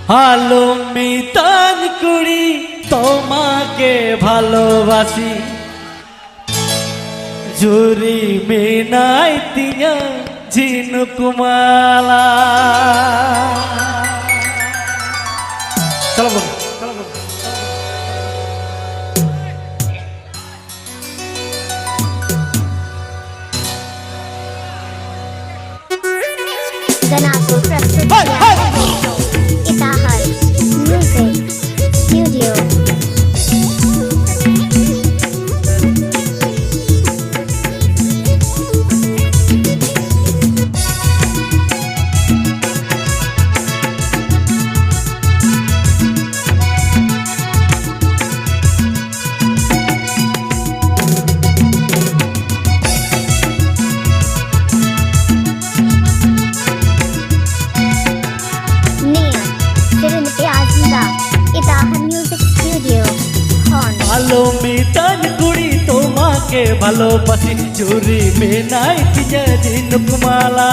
আলো মিতান কুড়ি তোমাকে ভালোবাসি জুরি মেনাই তিয়া ঝিনুকুমালা চলো বলো Ganapur प्रस्तुत इताहर म्यूजिक स्टूडियो আলো মিতান কুড়ি তোমাকে ভালোবাসি চুরি মেনাই তিয়া ঝিনুকুমালা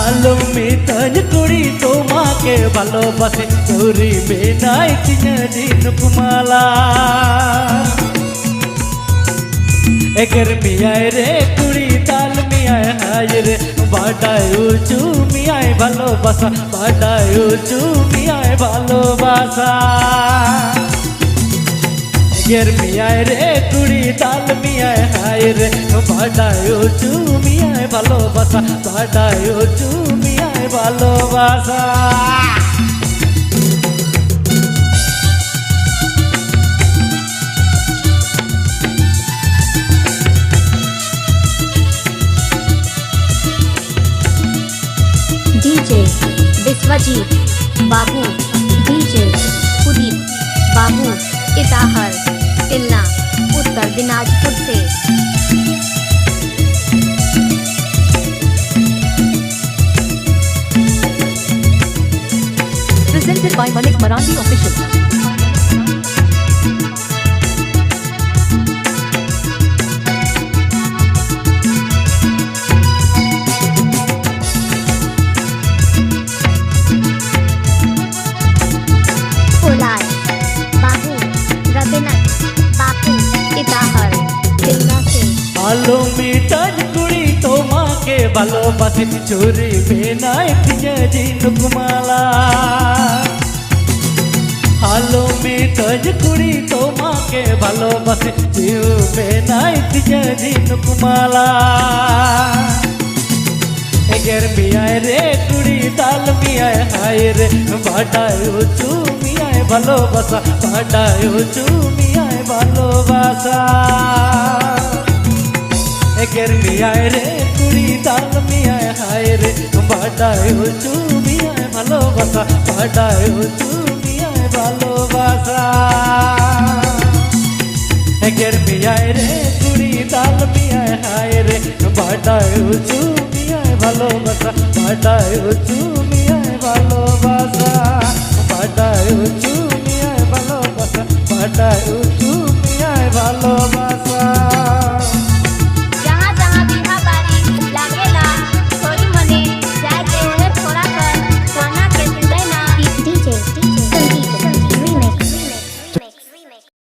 আলো মিতান কুড়ি তোমাকে ভালোবাসি চুরি মেনাই তিয়া ঝিনুকুমালা একের মিয়ায় রে কুড়ি তাল মিয়ায় হায় রে বাটায় উঁচু মিয়ায় ভালোবাসা বাটায় উঁচু মিয়ায় ভালোবাসা একের মিয়ায় রে কুড়ি তাল মিয়ায় হায় রে বাটায় উঁচু মিয়ায় ভালোবাসা বাটায় উঁচু মিয়ায় ভালোবাসা डीजे विश्वजीत बाबू डीजे उदित बाबू इताहर तिलना उत्तर दिनाजपुर से presented by Malik Marandi Official. আলো মিতান কুড়ি তোমাকে ভালোবাসি চুরি মেনাই তিয়া ঝিনুকুমালা আলো মিতান কুড়ি তোমাকে ভালোবাসি চুরি মেনাই তিয়া ঝিনুকুমালা একের মিয়ায় রে কুড়ি তাল মিয়ায় হায় রে বাটায় উঁচু মিয়ায় ভালোবাসা বাটায় উঁচু মিয়ায় ভালোবাসা একের মিয়ায় রে কুড়ি তাল মিয়ায় হায় রে বাটায় উঁচু মিয়ায় ভালোবাসা বাটায় উঁচু মিয়ায় ভালোবাসা একের মিয়ায় রে কুড়ি তাল মিয়ায় হায় রে বাটায় উঁচু মিয়ায় ভালোবাসা বাটায় উঁচু মিয়ায় ভালোবাসা বাটায় উঁচু মিয়ায় ভালোবাসা বাটায় উঁচু মিয়ায় ভালোবাসা